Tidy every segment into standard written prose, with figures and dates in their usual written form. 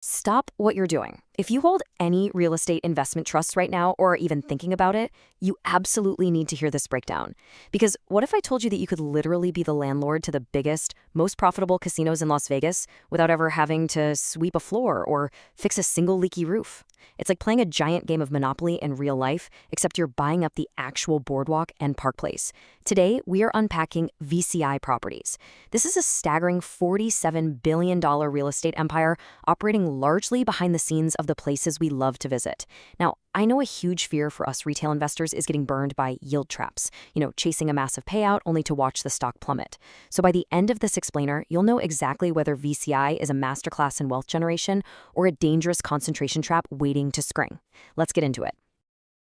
Stop what you're doing. If you hold any real estate investment trusts right now or are even thinking about it, you absolutely need to hear this breakdown. Because what if I told you that you could literally be the landlord to the biggest, most profitable casinos in Las Vegas without ever having to sweep a floor or fix a single leaky roof? It's like playing a giant game of Monopoly in real life, except you're buying up the actual boardwalk and Park Place. Today, we are unpacking VCI Properties. This is a staggering $47 billion real estate empire operating largely behind the scenes of the places we love to visit. Now, I know a huge fear for us retail investors is getting burned by yield traps, chasing a massive payout only to watch the stock plummet. So by the end of this explainer, you'll know exactly whether VCI is a masterclass in wealth generation or a dangerous concentration trap waiting to spring. Let's get into it.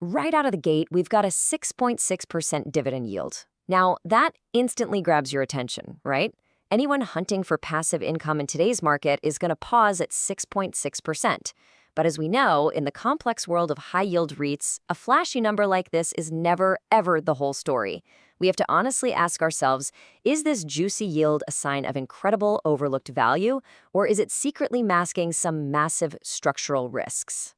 Right out of the gate, we've got a 6.6% dividend yield. Now, that instantly grabs your attention, right? Anyone hunting for passive income in today's market is going to pause at 6.6%. But as we know, in the complex world of high-yield REITs, a flashy number like this is never, ever the whole story. We have to honestly ask ourselves, is this juicy yield a sign of incredible overlooked value, or is it secretly masking some massive structural risks?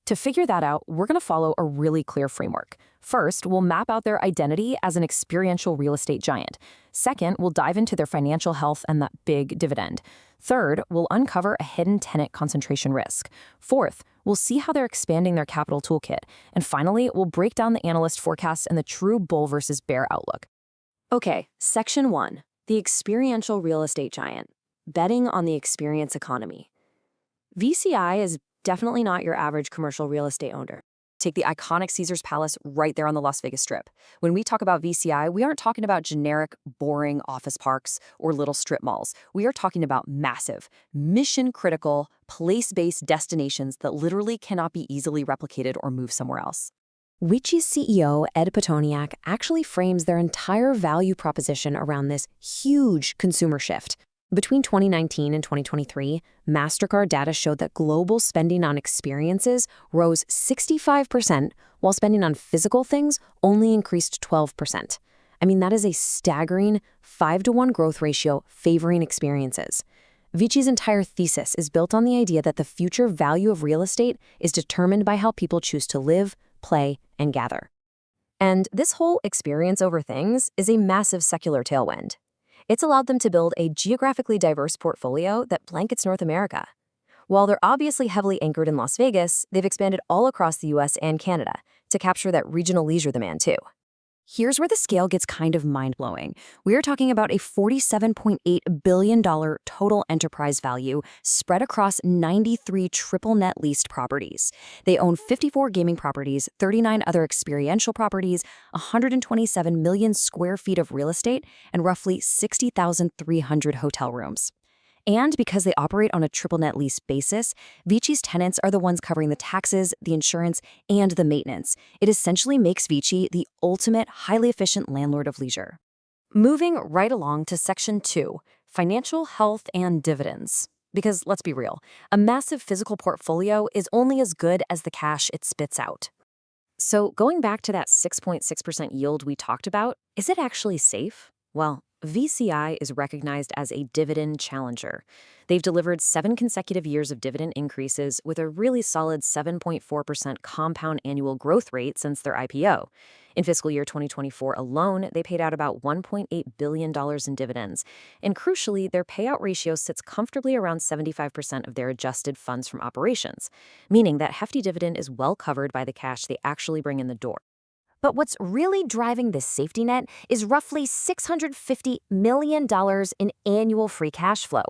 To figure that out, we're going to follow a really clear framework. First, we'll map out their identity as an experiential real estate giant. Second, we'll dive into their financial health and that big dividend. Third, we'll uncover a hidden tenant concentration risk. Fourth, we'll see how they're expanding their capital toolkit. And finally, we'll break down the analyst forecasts and the true bull versus bear outlook. Okay, Section 1, the experiential real estate giant, betting on the experience economy. VCI is definitely not your average commercial real estate owner. Take the iconic Caesars Palace right there on the Las Vegas Strip. When we talk about VCI, we aren't talking about generic, boring office parks or little strip malls. We are talking about massive, mission-critical, place-based destinations that literally cannot be easily replicated or moved somewhere else. VICI's CEO, Ed Pitoniak, actually frames their entire value proposition around this huge consumer shift. Between 2019 and 2023, MasterCard data showed that global spending on experiences rose 65%, while spending on physical things only increased 12%. I mean, that is a staggering 5-to-1 growth ratio favoring experiences. VICI's entire thesis is built on the idea that the future value of real estate is determined by how people choose to live, play, and gather. And this whole experience over things is a massive secular tailwind. It's allowed them to build a geographically diverse portfolio that blankets North America. While they're obviously heavily anchored in Las Vegas, they've expanded all across the US and Canada to capture that regional leisure demand too. Here's where the scale gets kind of mind-blowing. We're talking about a $47.8 billion total enterprise value spread across 93 triple net leased properties. They own 54 gaming properties, 39 other experiential properties, 127 million square feet of real estate, and roughly 60,300 hotel rooms. And because they operate on a triple net lease basis, VICI's tenants are the ones covering the taxes, the insurance, and the maintenance. It essentially makes VICI the ultimate, highly efficient landlord of leisure. Moving right along to Section 2, financial health and dividends. Because let's be real, a massive physical portfolio is only as good as the cash it spits out. So going back to that 6.6% yield we talked about, is it actually safe? Well, VCI is recognized as a dividend challenger. They've delivered 7 consecutive years of dividend increases with a really solid 7.4% compound annual growth rate since their IPO. In fiscal year 2024 alone, they paid out about $1.8 billion in dividends. And crucially, their payout ratio sits comfortably around 75% of their adjusted funds from operations, meaning that hefty dividend is well covered by the cash they actually bring in the door. But what's really driving this safety net is roughly $650 million in annual free cash flow.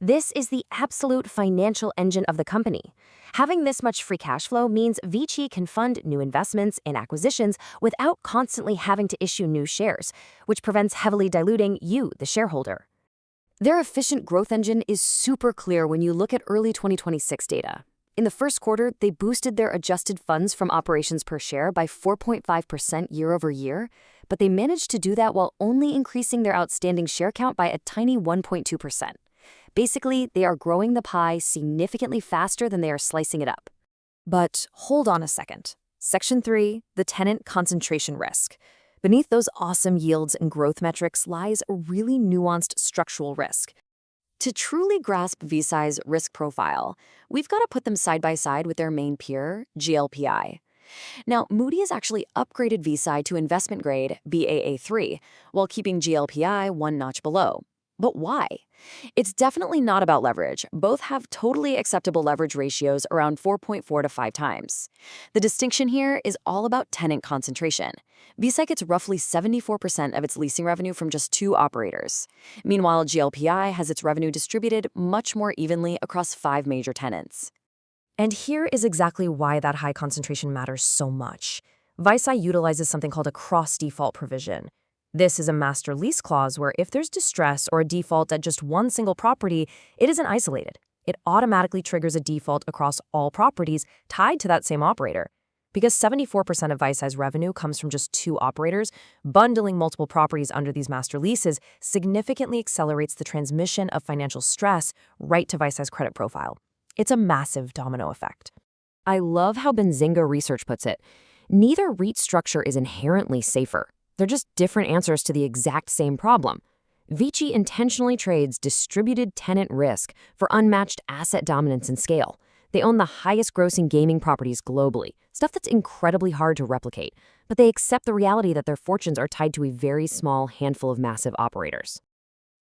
This is the absolute financial engine of the company. Having this much free cash flow means VICI can fund new investments and acquisitions without constantly having to issue new shares, which prevents heavily diluting you, the shareholder. Their efficient growth engine is super clear when you look at early 2026 data. In the first quarter, they boosted their adjusted funds from operations per share by 4.5% year over year, but they managed to do that while only increasing their outstanding share count by a tiny 1.2%. Basically, they are growing the pie significantly faster than they are slicing it up. But hold on a second. Section 3, the tenant concentration risk. Beneath those awesome yields and growth metrics lies a really nuanced structural risk. To truly grasp VICI's risk profile, we've got to put them side by side with their main peer, GLPI. Now, Moody has actually upgraded VICI to investment grade Baa3 while keeping GLPI one notch below. But why? It's definitely not about leverage. Both have totally acceptable leverage ratios around 4.4 to 5 times. The distinction here is all about tenant concentration. VICI gets roughly 74% of its leasing revenue from just 2 operators. Meanwhile, GLPI has its revenue distributed much more evenly across 5 major tenants. And here is exactly why that high concentration matters so much. VICI utilizes something called a cross-default provision. This is a master lease clause where if there's distress or a default at just one single property, it isn't isolated. It automatically triggers a default across all properties tied to that same operator. Because 74% of VICI's revenue comes from just 2 operators, bundling multiple properties under these master leases significantly accelerates the transmission of financial stress right to VICI's credit profile. It's a massive domino effect. I love how Benzinga Research puts it. Neither REIT structure is inherently safer. They're just different answers to the exact same problem. VICI intentionally trades distributed tenant risk for unmatched asset dominance and scale. They own the highest grossing gaming properties globally, stuff that's incredibly hard to replicate, but they accept the reality that their fortunes are tied to a very small handful of massive operators.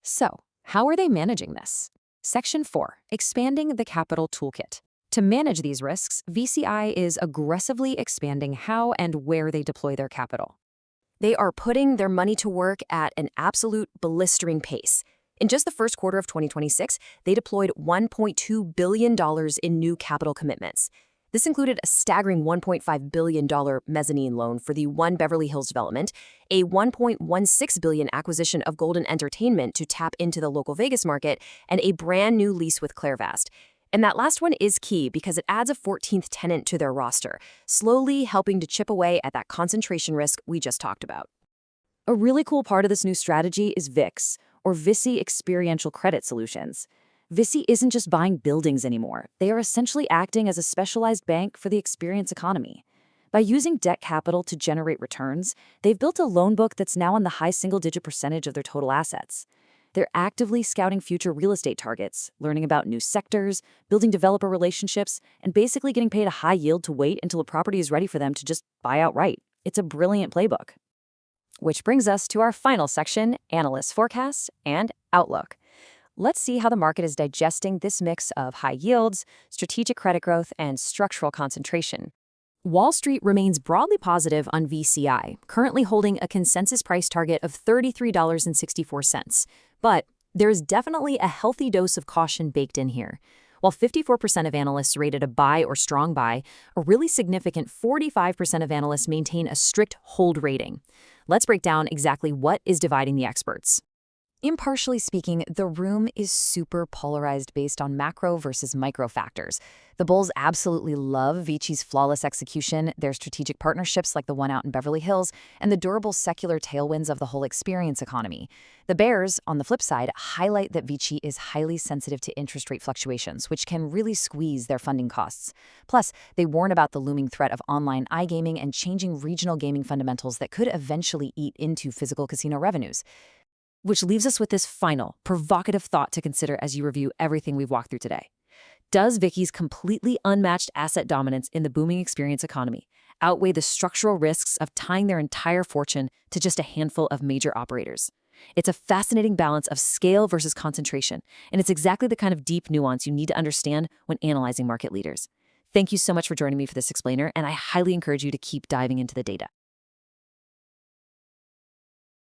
So, how are they managing this? Section 4, Expanding the Capital Toolkit. To manage these risks, VCI is aggressively expanding how and where they deploy their capital. They are putting their money to work at an absolute blistering pace. In just the first quarter of 2026, they deployed $1.2 billion in new capital commitments. This included a staggering $1.5 billion mezzanine loan for the One Beverly Hills development, a $1.16 billion acquisition of Golden Entertainment to tap into the local Vegas market, and a brand new lease with Clairvast. And that last one is key because it adds a 14th tenant to their roster, slowly helping to chip away at that concentration risk we just talked about. A really cool part of this new strategy is VICS, or VICI Experiential Credit Solutions. VICI isn't just buying buildings anymore. They are essentially acting as a specialized bank for the experience economy. By using debt capital to generate returns, they've built a loan book that's now in the high single-digit percentage of their total assets. They're actively scouting future real estate targets, learning about new sectors, building developer relationships, and basically getting paid a high yield to wait until a property is ready for them to just buy outright. It's a brilliant playbook. Which brings us to our final section, Analysts' Forecast and Outlook. Let's see how the market is digesting this mix of high yields, strategic credit growth, and structural concentration. Wall Street remains broadly positive on VCI, currently holding a consensus price target of $33.64. But there is definitely a healthy dose of caution baked in here. While 54% of analysts rated a buy or strong buy, a really significant 45% of analysts maintain a strict hold rating. Let's break down exactly what is dividing the experts. Impartially speaking, the room is super polarized based on macro versus micro factors. The bulls absolutely love VICI's flawless execution, their strategic partnerships like the one out in Beverly Hills, and the durable secular tailwinds of the whole experience economy. The bears, on the flip side, highlight that VICI is highly sensitive to interest rate fluctuations, which can really squeeze their funding costs. Plus, they warn about the looming threat of online iGaming and changing regional gaming fundamentals that could eventually eat into physical casino revenues. Which leaves us with this final, provocative thought to consider as you review everything we've walked through today. Does VICI's completely unmatched asset dominance in the booming experience economy outweigh the structural risks of tying their entire fortune to just a handful of major operators? It's a fascinating balance of scale versus concentration, and it's exactly the kind of deep nuance you need to understand when analyzing market leaders. Thank you so much for joining me for this explainer, and I highly encourage you to keep diving into the data.